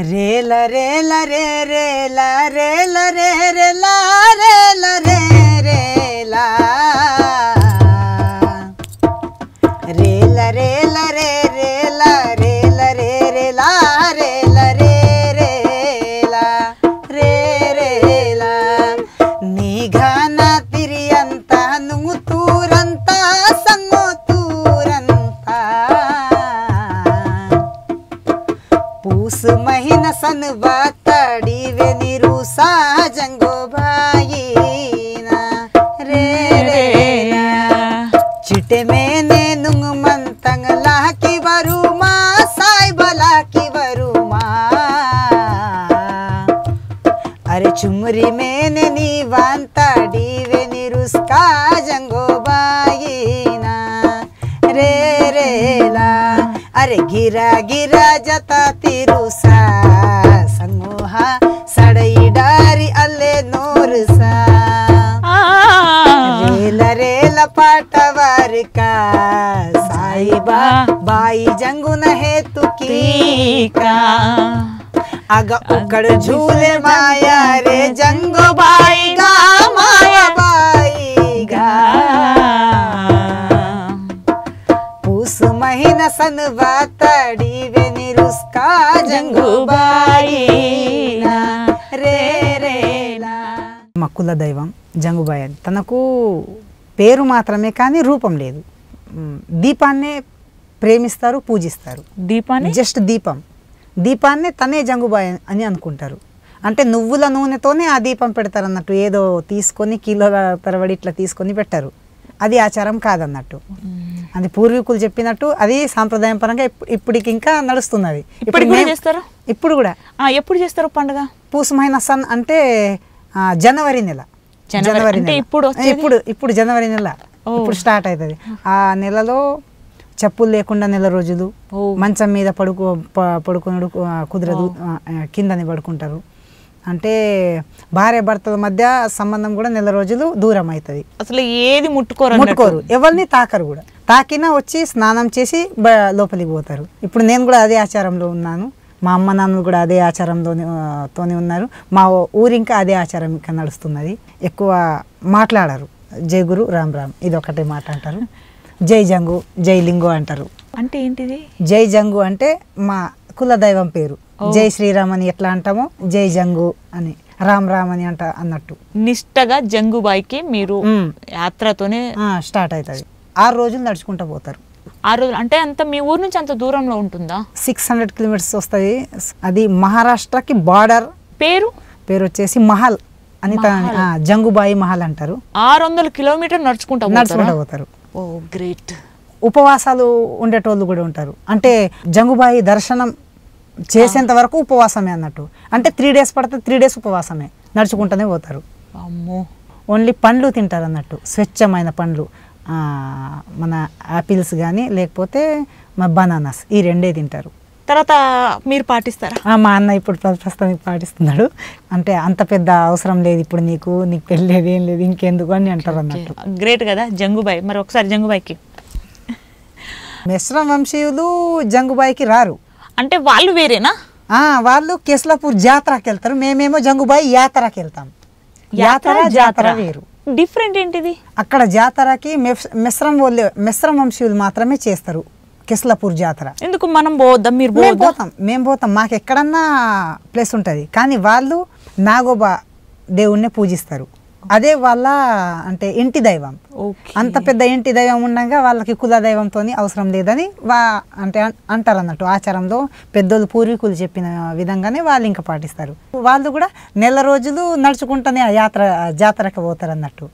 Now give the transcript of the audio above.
రేల రేల రే రేల రేల రే రేల రేల రే రేల రేల రేల రే రేల రేల రే రేల రేల రే రేల రే రేల నీ ఘన తిరియంత నువ్వు తూరంత సంగో తూరంత पूस महीना सन बातड़ी वे निरू साजंगो भाई ना रे रे चिटे मैंने नुंग मंतंग ला की वरु मा साई बला की वरु मा अरे चुमरी मैंने नीवांतड़ी वे निरू साजंगो भाई ना रे रे ला अरे गिरा गिरा जता तिरुसा संगोहा सड़ई डारी अल्ले नोरसा रेला रेला पाटवार का साईबा बाई जंगुन है तुकी का आगा उकड़ झूले माया रे जंगो बाई गा माया बाई गा पूस महीना सन वातड़ी वे निरुस्का जंगुबाई रे రేలా మా కుల దైవం జంగుబాయి తనకు పేరు మాత్రమే కానీ రూపం లేదు దీపాన్నే ప్రేమిస్తారు పూజిస్తారు దీపాన్ని జస్ట్ దీపాన్నే తనే జంగుబాయి అని అనుకుంటారు అంటే నువ్వుల నూనెతోనే ఆ దీపం పెడతారు అన్నట్టు ఏదో తీసుకొని కిలోల తరబడి ఇట్లా తీసుకొని పెట్టారు అది ఆచారం కాదన్నట్టు అది పూర్వీకులు చెప్పినట్టు అది సాంప్రదాయం పరంగా ఇప్పటికి ఇంకా నడుస్తున్నది ఇప్పుడు కూడా ఎప్పుడు చేస్తారు పండుగ పూస్ మహీనా సన్ అంటే జనవరి నెల ఇప్పుడు జనవరి నెల ఇప్పుడు స్టార్ట్ అవుతుంది ఆ నెలలో చెప్పులు లేకుండా నెల రోజులు మంచం మీద పడుకున్నాడు కుదరదు కిందని పడుకుంటారు అంటే భార్య భర్తల మధ్య సంబంధం కూడా నెల రోజులు దూరం అవుతుంది అసలు ఏది ముట్టుకోరు ఎవరిని తాకరు కూడా తాకినా వచ్చి స్నానం చేసి లోపలికి పోతారు ఇప్పుడు నేను కూడా అదే ఆచారంలో ఉన్నాను మా అమ్మ నాన్నలు కూడా అదే ఆచారంతోనే ఉన్నారు మా ఊరు ఇంకా అదే ఆచారం ఇంకా నడుస్తున్నది ఎక్కువ మాట్లాడరు జై గురు రామ్ రామ్ ఇది ఒకటే మాట అంటారు జై జంగు జై లింగో అంటారు అంటే ఏంటిది జై జంగు అంటే మా కుల దైవం పేరు జై శ్రీరామ్ అని ఎట్లా అంటామో జై జంగు అని రామ్ రామ్ అని అన్నట్టు నిష్టగా జంగుబాయికి మీరు యాత్రతోనే స్టార్ట్ అవుతుంది 6 రోజులు నడుచుకుంటూ పోతారు 6 రోజులు అంటే అంత మీ ఊరు నుంచి అంత దూరంలో ఉంటుందా 600 కిలోమీటర్స్ వస్తుంది అది మహారాష్ట్రకి బార్డర్ పేరు వచ్చేసి మహల్ అని జంగుబాయి మహల్ అంటారు 600 కిలోమీటర్ నడుచుకుంటూ పోతారు ఓ గ్రేట్ ఉపవాసాలు ఉండేటోళ్ళు కూడా ఉంటారు అంటే జంగుబాయి దర్శనం చేసేంత వరకు ఉపవాసమే అన్నట్టు అంటే 3 డేస్ పడితే 3 డేస్ ఉపవాసమే నడుచుకుంటూనే పోతారు ఓన్లీ పండ్లు తింటారు అన్నట్టు స్వచ్ఛమైన పండ్లు మన యాపిల్స్ కానీ లేకపోతే మా బనానాస్ ఈ రెండే తింటారు తర్వాత మీరు పాటిస్తారా మా అన్న ఇప్పుడు ప్రస్తుతానికి పాటిస్తున్నాడు అంటే అంత పెద్ద అవసరం లేదు ఇప్పుడు నీకు పెళ్ళి లేదు ఏం లేదు ఇంకెందుకు అని అంటారు అన్నట్టు గ్రేట్ కదా జంగుబాయి మరి ఒకసారి జంగుబాయికి మిశ్రమ వంశీయులు జంగుబాయికి రారు అంటే వాళ్ళు వేరేనా వాళ్ళు కేస్లాపూర్ జాతరకి వెళ్తారు మేమేమో జంగుబాయి యాత్రకి వెళ్తాం జాతర వేరు డిఫరెంట్ ఏంటిది అక్కడ జాతరకి మిశ్రమ వంశీయులు మాత్రమే చేస్తారు కేస్లాపూర్ జాతర ఎందుకు మనం పోద్దాం మీరు మేము పోతాం మాకు ఎక్కడన్నా ప్లేస్ ఉంటుంది కానీ వాళ్ళు నాగోబా దేవుణ్ణి పూజిస్తారు అదే వాళ్ళ అంటే ఇంటి దైవం అంత పెద్ద ఇంటి దైవం ఉండగా వాళ్ళకి కుల దైవంతో అవసరం లేదని అంటే అంటారు అన్నట్టు ఆచారంలో పెద్దోళ్ళు పూర్వీకులు చెప్పిన విధంగానే వాళ్ళు ఇంకా పాటిస్తారు వాళ్ళు కూడా నెల రోజులు నడుచుకుంటూనే జాతరకి పోతారు అన్నట్టు